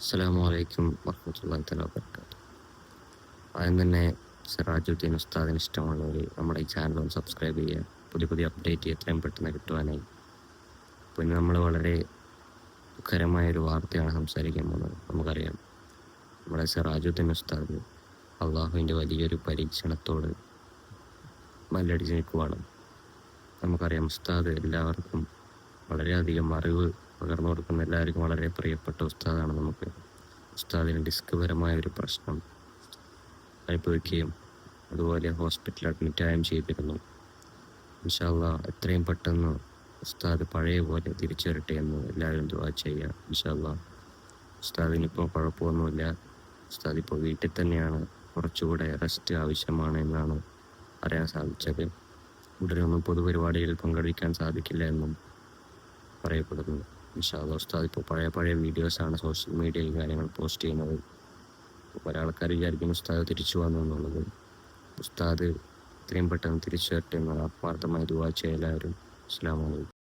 അസ്സലാമു അലൈക്കും വറഹ്മത്തുള്ളാഹി തആല വബറകാതുഹു. ആദ്യം തന്നെ സിറാജുദ്ദീൻ ഉസ്താദിന് ഇഷ്ടമുള്ളവർ നമ്മുടെ ഈ ചാനൽ ഒന്ന് സബ്സ്ക്രൈബ് ചെയ്യുക. പുതിയ പുതിയ അപ്ഡേറ്റ് എത്രയും പെട്ടെന്ന് കിട്ടുവാനായി. പിന്നെ നമ്മൾ വളരെ ദുഃഖകരമായൊരു വാർത്തയാണ് സംസാരിക്കാൻ പോകുന്നത്. നമുക്കറിയാം, നമ്മുടെ സിറാജുദ്ദീൻ ഉസ്താദ് അള്ളാഹുവിൻ്റെ വലിയൊരു പരീക്ഷണത്തോട് മല്ലടിച്ച് നിൽക്കുവാണ്. നമുക്കറിയാം, ഉസ്താദ് എല്ലാവർക്കും വളരെയധികം അറിവ് പകർന്നു കൊടുക്കുന്ന എല്ലാവർക്കും വളരെ പ്രിയപ്പെട്ട ഉസ്താദാണ്. നമുക്ക് ഉസ്താദിന് ഡിസ്ക് പരമായ ഒരു പ്രശ്നം അനുഭവിക്കുകയും അതുപോലെ ഹോസ്പിറ്റലിൽ അഡ്മിറ്റായും ചെയ്തിരുന്നു. ഇൻഷാ അല്ലാഹ് എത്രയും പെട്ടെന്ന് ഉസ്താദ് പഴയ പോലെ തിരിച്ചു വരട്ടെ എന്ന് എല്ലാവരും ദുആ ചെയ്യുക. ഇൻഷാ അല്ലാഹ് ഉസ്താദിനിപ്പോൾ കുഴപ്പമൊന്നുമില്ല. ഉസ്താദ് ഇപ്പോൾ വീട്ടിൽ തന്നെയാണ്. കുറച്ചുകൂടെ റെസ്റ്റ് ആവശ്യമാണ് എന്നാണ് അറിയാൻ സാധിച്ചത്. ഉടനെയൊന്നും പൊതുപരിപാടികളിൽ പങ്കെടുക്കാൻ സാധിക്കില്ല എന്നും പറയപ്പെടുന്നു. ഇൻഷാ അല്ലാഹ് ഉസ്താദ് ഇപ്പോൾ പഴയ വീഡിയോസാണ് സോഷ്യൽ മീഡിയയിൽ കാര്യങ്ങൾ പോസ്റ്റ് ചെയ്യുന്നത്. പല ആൾക്കാർ വിചാരിക്കുന്നു ഉസ്താദ് തിരിച്ചു വന്നു എന്നുള്ളത്. ഉസ്താദ് എത്രയും പെട്ടെന്ന് തിരിച്ചു വരട്ടെ എന്ന് ആത്മാർത്ഥമായി ദുആ ചെയ്യുക എല്ലാവരും. അസ്സലാമു അലൈക്കും.